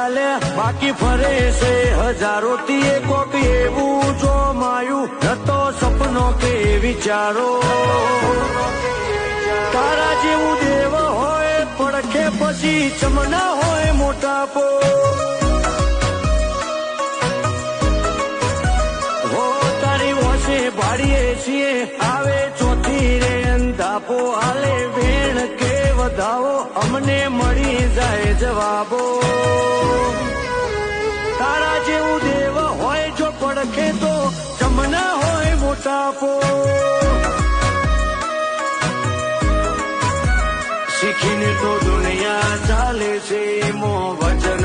લે બાકી ફરે છે હજારો તીએ કોક એવું જો માયું ન તો સપનો કે વિચારો તારા જેવું દેવ હોય પડખે પછી ચમના હોય મોટાપો હો તારી ઓછે ભાડીએ છીએ આવે ચોથી રે અંધાપો હાલે વેણ કે વધાવો અમને મળી જાય જવાબો તારા જેવું દેવ હોય જો પડખે તો ચમના હોય મોટાપો શીખીને તો દુનિયા ચાલે છે મો વચન